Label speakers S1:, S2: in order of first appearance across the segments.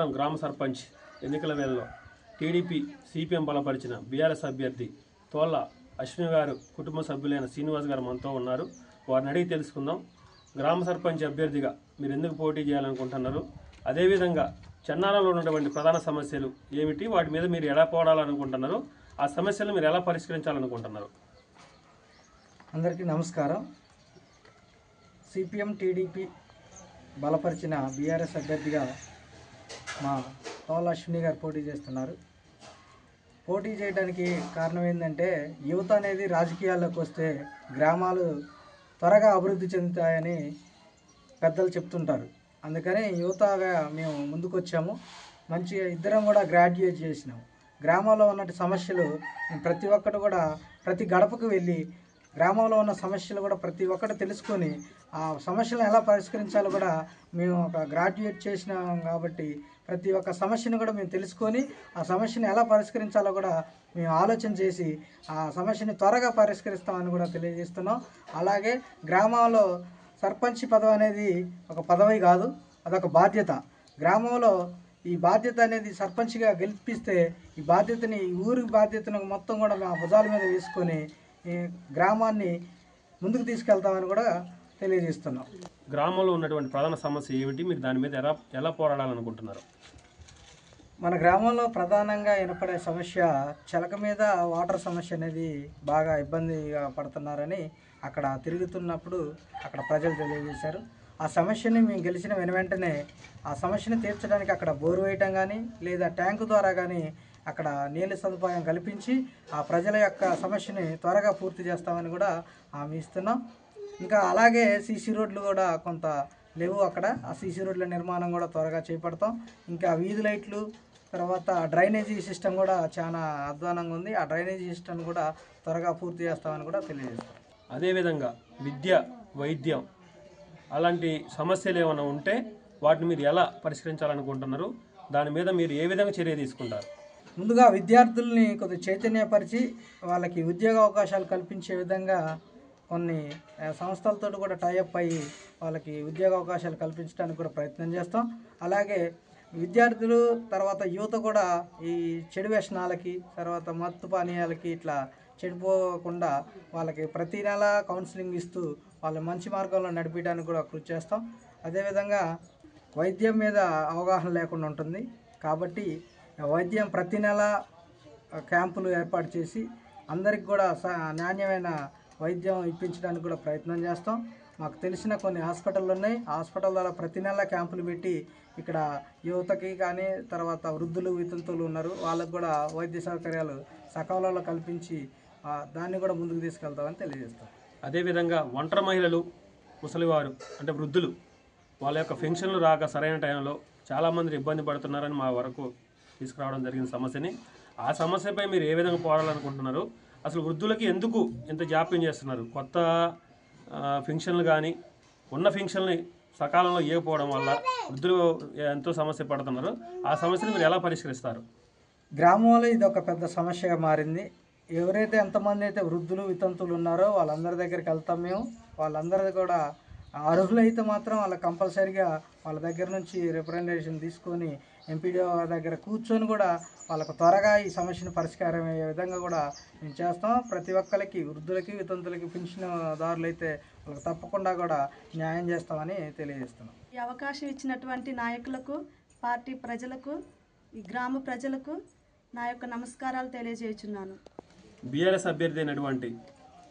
S1: చెన్నారం గ్రామ సర్పంచ్ ఎన్నికల వేళలో టీడీపీ సిపిఎం బలపరిచిన బీఆర్ఎస్ అభ్యర్థి తోళ్ళ అశ్విని గారు కుటుంబ సభ్యులైన శ్రీనివాస్ గారు మనతో ఉన్నారు. వారిని అడిగి తెలుసుకుందాం. గ్రామ సర్పంచ్ అభ్యర్థిగా మీరు ఎందుకు పోటీ చేయాలనుకుంటున్నారు, అదేవిధంగా చెన్నారంలో ఉన్నటువంటి ప్రధాన సమస్యలు ఏమిటి, వాటి మీద మీరు ఎలా పోరాడాలనుకుంటున్నారు, ఆ సమస్యలను మీరు ఎలా పరిష్కరించాలనుకుంటున్నారు?
S2: అందరికీ నమస్కారం. సిపిఎం టీడీపీ బలపరిచిన బీఆర్ఎస్ అభ్యర్థిగా మా తోళ్ళ అశ్విని గారు పోటీ చేస్తున్నారు. పోటీ చేయడానికి కారణం ఏంటంటే, యువత అనేది రాజకీయాల్లోకి వస్తే గ్రామాలు త్వరగా అభివృద్ధి చెందుతాయని పెద్దలు చెప్తుంటారు. అందుకని యువతగా మేము ముందుకు వచ్చాము. మంచిగా ఇద్దరం కూడా గ్రాడ్యుయేట్ చేసినాము. గ్రామంలో ఉన్నటువంటి సమస్యలు ప్రతి ఒక్కటి కూడా ప్రతి గడపకు వెళ్ళి గ్రామంలో ఉన్న సమస్యలు కూడా ప్రతి ఒక్కటి తెలుసుకొని ఆ సమస్యలను ఎలా పరిష్కరించాలో కూడా మేము ఒక గ్రాడ్యుయేట్ చేసినాం కాబట్టి ప్రతి ఒక్క సమస్యను కూడా మేము తెలుసుకొని ఆ సమస్యను ఎలా పరిష్కరించాలో కూడా మేము ఆలోచన చేసి ఆ సమస్యని త్వరగా పరిష్కరిస్తామని కూడా తెలియజేస్తున్నాం. అలాగే గ్రామంలో సర్పంచ్ పదవి అనేది ఒక పదవి కాదు, అదొక బాధ్యత. గ్రామంలో ఈ బాధ్యత అనేది సర్పంచ్గా గెలిపిస్తే ఈ బాధ్యతని, ఈ ఊరి బాధ్యతను మొత్తం కూడా మా భుజాల మీద వేసుకొని ఈ గ్రామాన్ని ముందుకు తీసుకెళ్తామని కూడా తెలియజేస్తున్నాం.
S1: గ్రామంలో ఉన్నటువంటి ప్రధాన సమస్య ఏమిటి, మీరు దాని మీద ఎలా పోరాడాలనుకుంటున్నారు?
S2: మన గ్రామంలో ప్రధానంగా వినపడే సమస్య చెలక మీద వాటర్ సమస్య అనేది బాగా ఇబ్బందిగా పడుతున్నారని అక్కడ తిరుగుతున్నప్పుడు అక్కడ ప్రజలు తెలియజేశారు. ఆ సమస్యని మేము గెలిచిన వెంటనే ఆ సమస్యను తీర్చడానికి అక్కడ బోరు వేయటం కానీ లేదా ట్యాంకు ద్వారా కానీ అక్కడ నీళ్ళ సదుపాయం కల్పించి ఆ ప్రజల యొక్క సమస్యని త్వరగా పూర్తి చేస్తామని కూడా హామీ ఇస్తున్నాం. ఇంకా అలాగే సీసీ రోడ్లు కూడా కొంత లేవు అక్కడ. ఆ సీసీ రోడ్ల నిర్మాణం కూడా త్వరగా చేపడతాం. ఇంకా వీధి లైట్లు, తర్వాత డ్రైనేజీ సిస్టమ్ కూడా చాలా అధ్వానంగా ఉంది. ఆ డ్రైనేజీ సిస్టమ్ కూడా త్వరగా పూర్తి చేస్తామని కూడా తెలియజేస్తాం.
S1: అదేవిధంగా విద్య, వైద్యం అలాంటి సమస్యలు ఏమైనా ఉంటే వాటిని మీరు ఎలా పరిష్కరించాలనుకుంటున్నారు, దాని మీద మీరు ఏ విధంగా చర్య తీసుకుంటారు?
S2: ముందుగా విద్యార్థుల్ని కొద్దిగా చైతన్యపరిచి వాళ్ళకి ఉద్యోగ అవకాశాలు కల్పించే విధంగా కొన్ని సంస్థలతో కూడా టైఅప్ అయ్యి వాళ్ళకి ఉద్యోగ అవకాశాలు కల్పించడానికి కూడా ప్రయత్నం చేస్తాం. అలాగే విద్యార్థులు తర్వాత యువత కూడా ఈ చెడు వ్యసనాలకి, తర్వాత మత్తు పానీయాలకి ఇట్లా చెడిపోకుండా వాళ్ళకి ప్రతి నెల కౌన్సిలింగ్ ఇస్తూ వాళ్ళ మంచి మార్గంలో నడిపించడానికి కూడా కృషి చేస్తాం. అదేవిధంగా వైద్యం మీద అవగాహన లేకుండా ఉంటుంది కాబట్టి వైద్యం ప్రతి నెల క్యాంపులు ఏర్పాటు చేసి అందరికి కూడా నాణ్యమైన వైద్యం ఇప్పించడానికి కూడా ప్రయత్నం చేస్తాం. మాకు తెలిసిన కొన్ని హాస్పిటళ్ళు ఉన్నాయి. హాస్పిటల్ ద్వారా ప్రతి నెల క్యాంపులు పెట్టి ఇక్కడ యువతకి కానీ తర్వాత వృద్ధులు, వితంతువులు ఉన్నారు, వాళ్ళకు కూడా వైద్య సౌకర్యాలు సకాలంలో కల్పించి దాన్ని కూడా ముందుకు తీసుకెళ్తామని తెలియజేస్తాం.
S1: అదేవిధంగా ఒంటరి మహిళలు, ముసలివారు అంటే వృద్ధులు, వాళ్ళ యొక్క పెన్షన్లు రాక సరైన టైంలో చాలామంది ఇబ్బంది పడుతున్నారని మా వరకు తీసుకురావడం జరిగిన సమస్యని, ఆ సమస్యపై మీరు ఏ విధంగా పోరాడాలనుకుంటున్నారు? అసలు వృద్ధులకి ఎందుకు ఇంత జాప్యం చేస్తున్నారు? కొత్త పెన్షన్లు కానీ ఉన్న పెన్షన్ని సకాలంలో ఇవ్వకపోవడం వల్ల వృద్ధులు ఎంతో సమస్య పడుతున్నారు. ఆ సమస్యను మీరు ఎలా పరిష్కరిస్తారు?
S2: గ్రామంలో ఇది ఒక పెద్ద సమస్యగా మారింది. ఎవరైతే ఎంతమంది అయితే వృద్ధులు, వితంతువులు ఉన్నారో వాళ్ళందరి దగ్గరికి వెళ్తాం మేము. వాళ్ళందరిది కూడా అర్హులైతే మాత్రం వాళ్ళ కంపల్సరీగా వాళ్ళ దగ్గర నుంచి రిప్రజెంటేషన్ తీసుకొని ఎంపీడీఓ దగ్గర కూర్చొని కూడా వాళ్ళకు త్వరగా ఈ సమస్యను పరిష్కారం అయ్యే విధంగా కూడా మేము చేస్తాం. ప్రతి ఒక్కరికి, వృద్ధులకి, వితంతులకి, పెన్షన్దారులు అయితే వాళ్ళకి తప్పకుండా కూడా న్యాయం చేస్తామని తెలియజేస్తున్నాం.
S3: ఈ అవకాశం ఇచ్చినటువంటి నాయకులకు, పార్టీ ప్రజలకు, ఈ గ్రామ ప్రజలకు నా యొక్క నమస్కారాలు తెలియజేస్తున్నాను.
S1: బీఆర్ఎస్ అభ్యర్థి అయినటువంటి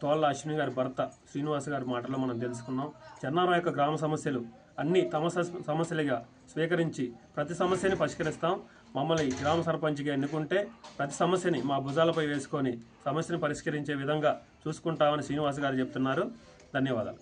S1: తోళ్ళ అశ్విని గారి భర్త శ్రీనివాస్ గారి మాటల్లో మనం తెలుసుకున్నాం. చెన్నారం యొక్క గ్రామ సమస్యలు అన్ని తమ సమస్యలుగా స్వీకరించి ప్రతి సమస్యని పరిష్కరిస్తాం. మమ్మల్ని గ్రామ సర్పంచ్గా ఎన్నుకుంటే ప్రతి సమస్యని మా భుజాలపై వేసుకొని సమస్యను పరిష్కరించే విధంగా చూసుకుంటామని శ్రీనివాస్ గారు చెప్తున్నారు. ధన్యవాదాలు.